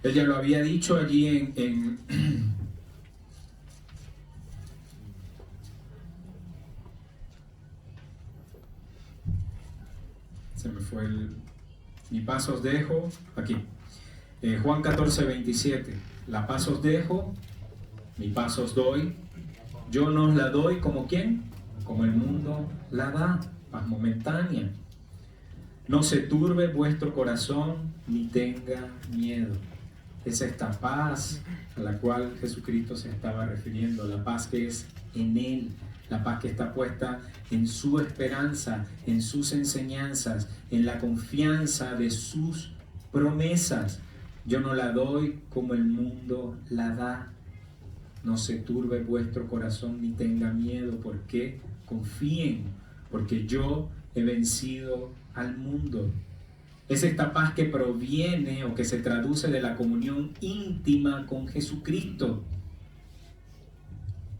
Él ya lo había dicho allí se me fue mi paz os dejo, aquí, Juan 14, 27, la paz os dejo, mi paz os doy, yo no os la doy como ¿quién? Como el mundo la da, paz momentánea. No se turbe vuestro corazón, ni tenga miedo. Es esta paz a la cual Jesucristo se estaba refiriendo, la paz que es en Él, la paz que está puesta en su esperanza, en sus enseñanzas, en la confianza de sus promesas. Yo no la doy como el mundo la da. No se turbe vuestro corazón ni tenga miedo. ¿Por qué? Confíen, porque yo he vencido al mundo. Es esta paz que proviene o que se traduce de la comunión íntima con Jesucristo.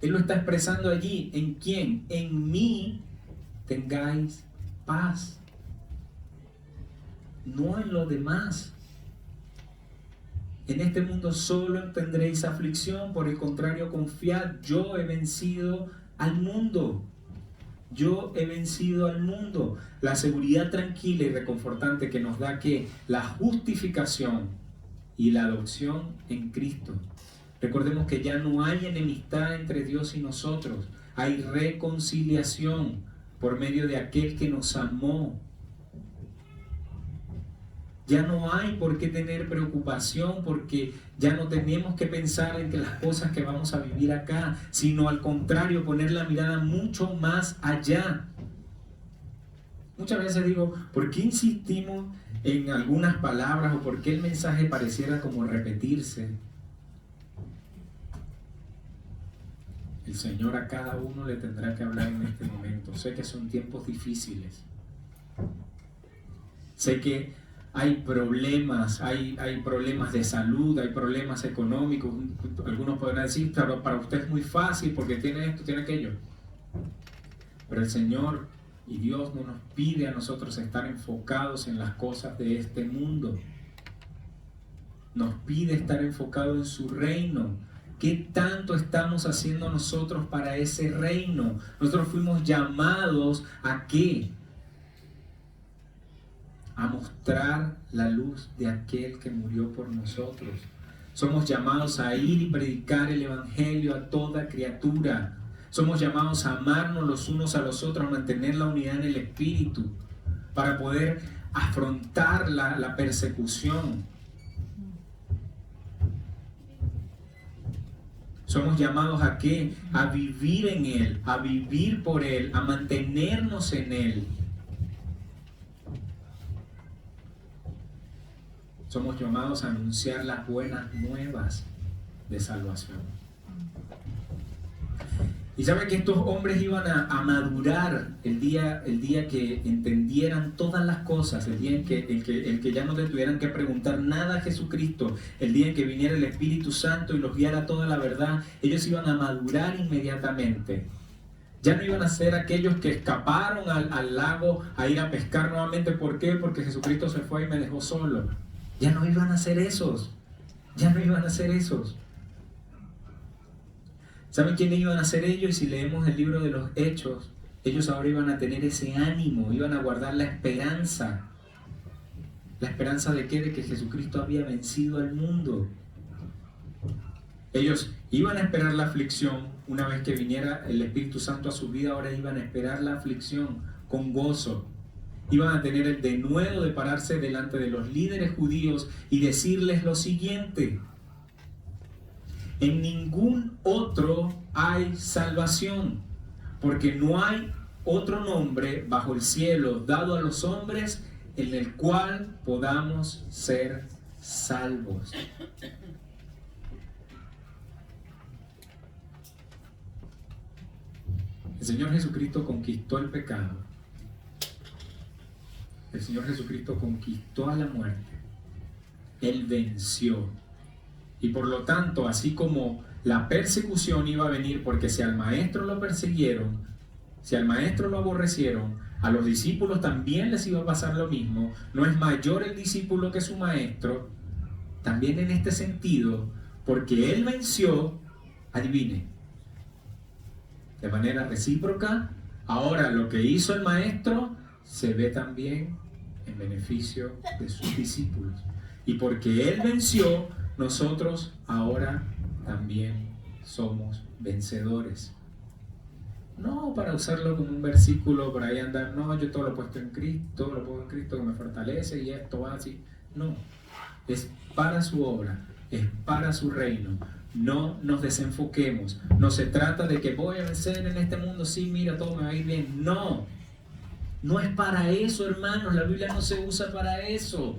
Él lo está expresando allí. ¿En quién? En mí tengáis paz. No en lo demás. En este mundo solo tendréis aflicción, por el contrario, confiad, yo he vencido al mundo. Yo he vencido al mundo. La seguridad tranquila y reconfortante que nos da que la justificación y la adopción en Cristo. Recordemos que ya no hay enemistad entre Dios y nosotros. Hay reconciliación por medio de aquel que nos amó. Ya no hay por qué tener preocupación, porque ya no tenemos que pensar en que las cosas que vamos a vivir acá, sino al contrario, poner la mirada mucho más allá. Muchas veces digo, ¿por qué insistimos en algunas palabras o por qué el mensaje pareciera como repetirse? El Señor a cada uno le tendrá que hablar en este momento. Sé que son tiempos difíciles. Sé que hay problemas de salud, hay problemas económicos. Algunos podrán decir, pero para usted es muy fácil porque tiene esto, tiene aquello. Pero el Señor y Dios no nos pide a nosotros estar enfocados en las cosas de este mundo. Nos pide estar enfocados en su reino. ¿Qué tanto estamos haciendo nosotros para ese reino? Nosotros fuimos llamados ¿a qué? A mostrar la luz de aquel que murió por nosotros. Somos llamados a ir y predicar el evangelio a toda criatura. Somos llamados a amarnos los unos a los otros, a mantener la unidad en el espíritu, para poder afrontar la persecución. Somos llamados ¿a qué? A vivir en Él, a vivir por Él, a mantenernos en Él. Somos llamados a anunciar las buenas nuevas de salvación. Y saben que estos hombres iban a madurar el día que entendieran todas las cosas, el día en que, el que ya no le tuvieran que preguntar nada a Jesucristo, el día en que viniera el Espíritu Santo y los guiara a toda la verdad. Ellos iban a madurar inmediatamente. Ya no iban a ser aquellos que escaparon al lago a ir a pescar nuevamente. ¿Por qué? Porque Jesucristo se fue y me dejó solo. Ya no iban a ser esos. Ya no iban a ser esos. ¿Saben quiénes iban a ser ellos? Y si leemos el libro de los Hechos, ellos ahora iban a tener ese ánimo, iban a guardar la esperanza. ¿La esperanza de qué? De que Jesucristo había vencido al mundo. Ellos iban a esperar la aflicción. Una vez que viniera el Espíritu Santo a su vida, ahora iban a esperar la aflicción con gozo. Iban a tener el denuedo de pararse delante de los líderes judíos y decirles lo siguiente: en ningún otro hay salvación, porque no hay otro nombre bajo el cielo dado a los hombres en el cual podamos ser salvos. El Señor Jesucristo conquistó el pecado. El Señor Jesucristo conquistó a la muerte. Él venció. Y por lo tanto, así como la persecución iba a venir, porque si al maestro lo persiguieron, si al maestro lo aborrecieron, a los discípulos también les iba a pasar lo mismo. No es mayor el discípulo que su maestro. También en este sentido, porque él venció, adivine, de manera recíproca, ahora lo que hizo el maestro se ve también en beneficio de sus discípulos. Y porque él venció, nosotros ahora también somos vencedores. No para usarlo como un versículo por ahí andar, no, yo todo lo he puesto en Cristo, lo pongo en Cristo que me fortalece y esto va así. No, es para su obra, es para su reino. No nos desenfoquemos. No se trata de que voy a vencer en este mundo, sí, mira, todo me va a ir bien. No, no es para eso, hermanos. La Biblia no se usa para eso,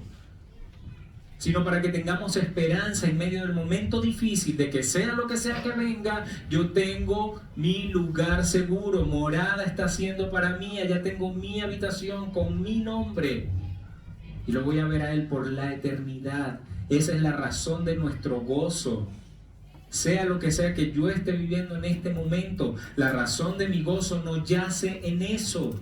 sino para que tengamos esperanza en medio del momento difícil, de que sea lo que sea que venga, yo tengo mi lugar seguro, morada está haciendo para mí, allá tengo mi habitación con mi nombre, y lo voy a ver a Él por la eternidad. Esa es la razón de nuestro gozo. Sea lo que sea que yo esté viviendo en este momento, la razón de mi gozo no yace en eso.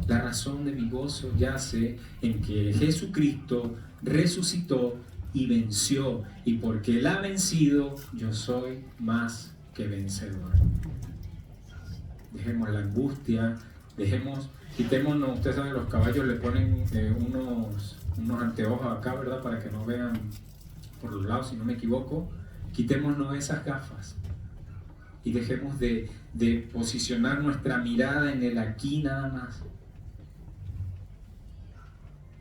La razón de mi gozo yace en que Jesucristo resucitó y venció, y porque Él ha vencido, yo soy más que vencedor. dejemos la angustia, quitémonos, ustedes saben, los caballos le ponen unos anteojos acá, ¿verdad? Para que no vean por los lados, si no me equivoco. Quitémonos esas gafas y dejemos de posicionar nuestra mirada en el aquí nada más.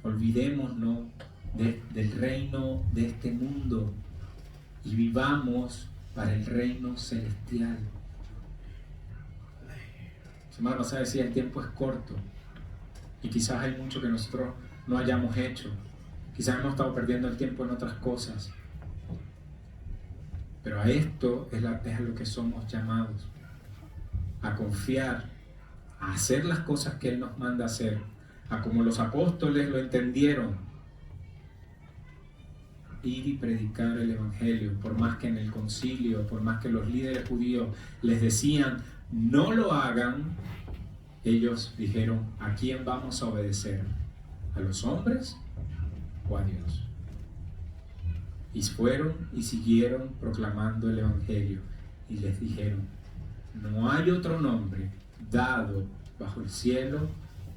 Olvidémonos del reino de este mundo y vivamos para el reino celestial. La semana pasada decía, el tiempo es corto y quizás hay mucho que nosotros no hayamos hecho. Quizás hemos estado perdiendo el tiempo en otras cosas. Pero a esto es a lo que somos llamados, a confiar, a hacer las cosas que Él nos manda hacer, a como los apóstoles lo entendieron, ir y predicar el Evangelio, por más que en el concilio, por más que los líderes judíos les decían, no lo hagan, ellos dijeron, ¿a quién vamos a obedecer? ¿A los hombres o a Dios? Y fueron y siguieron proclamando el Evangelio y les dijeron, no hay otro nombre dado bajo el cielo,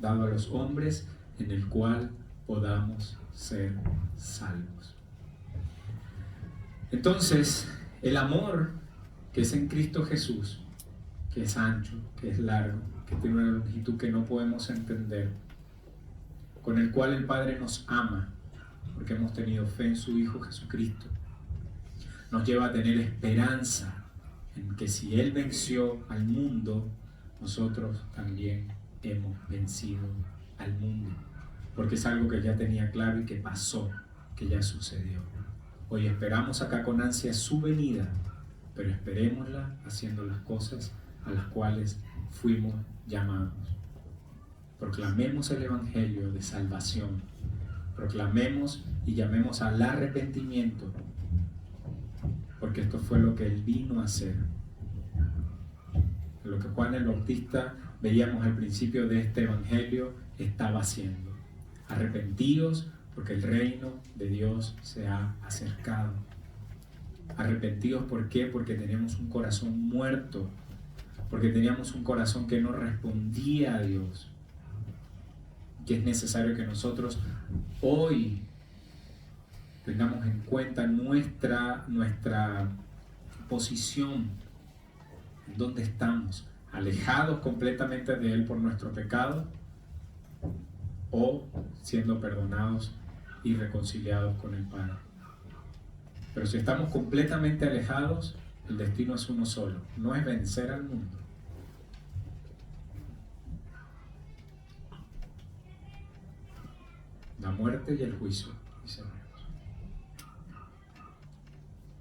dado a los hombres, en el cual podamos ser salvos. Entonces, el amor que es en Cristo Jesús, que es ancho, que es largo, que tiene una longitud que no podemos entender, con el cual el Padre nos ama, porque hemos tenido fe en su Hijo Jesucristo, nos lleva a tener esperanza en que si Él venció al mundo, nosotros también hemos vencido al mundo, porque es algo que ya tenía claro y que pasó, que ya sucedió. Hoy esperamos acá con ansia su venida, pero esperémosla haciendo las cosas a las cuales fuimos llamados. Proclamemos el Evangelio de salvación, proclamemos y llamemos al arrepentimiento, porque esto fue lo que Él vino a hacer. Lo que Juan el Bautista, veíamos al principio de este Evangelio, estaba haciendo. Arrepentíos porque el reino de Dios se ha acercado. Arrepentidos, ¿por qué? Porque teníamos un corazón muerto, porque teníamos un corazón que no respondía a Dios. Que es necesario que nosotros hoy tengamos en cuenta nuestra posición, en dónde estamos, alejados completamente de Él por nuestro pecado o siendo perdonados y reconciliados con el Padre. Pero si estamos completamente alejados, el destino es uno solo, no es vencer al mundo. La muerte y el juicio, dice Dios.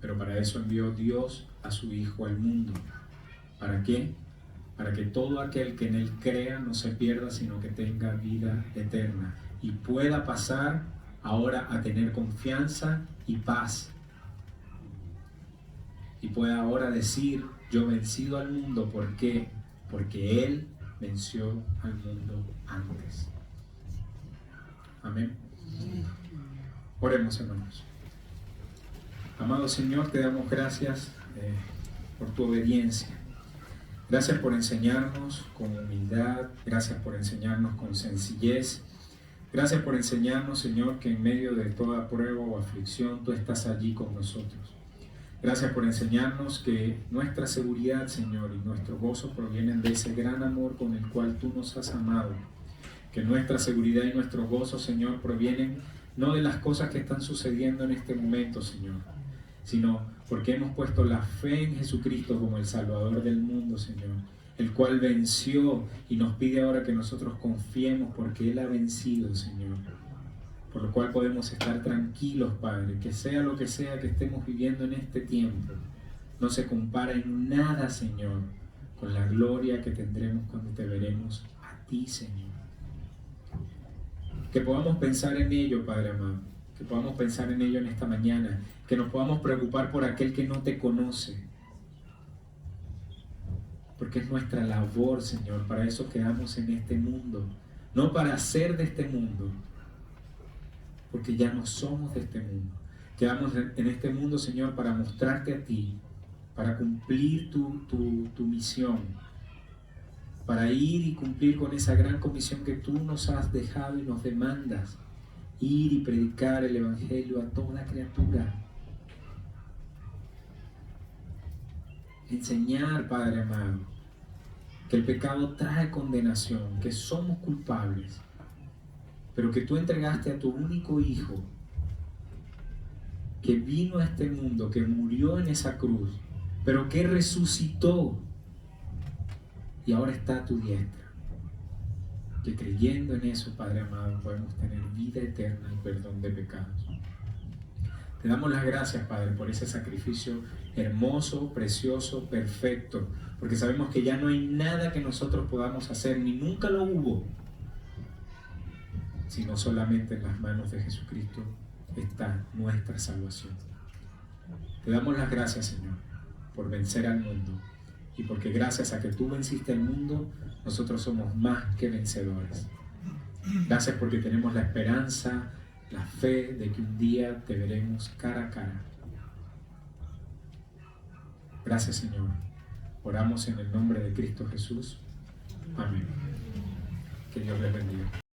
Pero para eso envió Dios a su Hijo al mundo. ¿Para qué? Para que todo aquel que en Él crea no se pierda, sino que tenga vida eterna y pueda pasar ahora a tener confianza y paz. Y pueda ahora decir, yo he vencido al mundo. ¿Por qué? Porque Él venció al mundo antes. Amén. Oremos, hermanos. Amado Señor, te damos gracias por tu obediencia. Gracias por enseñarnos con humildad. Gracias por enseñarnos con sencillez. Gracias por enseñarnos, Señor, que en medio de toda prueba o aflicción tú estás allí con nosotros. Gracias por enseñarnos que nuestra seguridad, Señor, y nuestro gozo provienen de ese gran amor con el cual tú nos has amado. Que nuestra seguridad y nuestro gozo, Señor, provienen no de las cosas que están sucediendo en este momento, Señor, sino porque hemos puesto la fe en Jesucristo como el Salvador del mundo, Señor, el cual venció y nos pide ahora que nosotros confiemos porque Él ha vencido, Señor. Por lo cual podemos estar tranquilos, Padre, que sea lo que sea que estemos viviendo en este tiempo, no se compara en nada, Señor, con la gloria que tendremos cuando te veremos a ti, Señor. Que podamos pensar en ello, Padre amado, que podamos pensar en ello en esta mañana, que nos podamos preocupar por aquel que no te conoce, porque es nuestra labor, Señor, para eso quedamos en este mundo, no para ser de este mundo, porque ya no somos de este mundo. Quedamos en este mundo, Señor, para mostrarte a ti, para cumplir tu misión, para ir y cumplir con esa gran comisión que tú nos has dejado y nos demandas: ir y predicar el Evangelio a toda criatura. Enseñar, Padre amado, que el pecado trae condenación, que somos culpables, pero que tú entregaste a tu único Hijo, que vino a este mundo, que murió en esa cruz, pero que resucitó y ahora está a tu diestra. Que creyendo en eso, Padre amado, podemos tener vida eterna y perdón de pecados. Te damos las gracias, Padre, por ese sacrificio hermoso, precioso, perfecto, porque sabemos que ya no hay nada que nosotros podamos hacer, ni nunca lo hubo, sino solamente en las manos de Jesucristo está nuestra salvación. Te damos las gracias, Señor, por vencer al mundo, y porque gracias a que tú venciste al mundo, nosotros somos más que vencedores. Gracias porque tenemos la esperanza, la fe de que un día te veremos cara a cara. Gracias, Señor. Oramos en el nombre de Cristo Jesús. Amén. Que Dios les bendiga.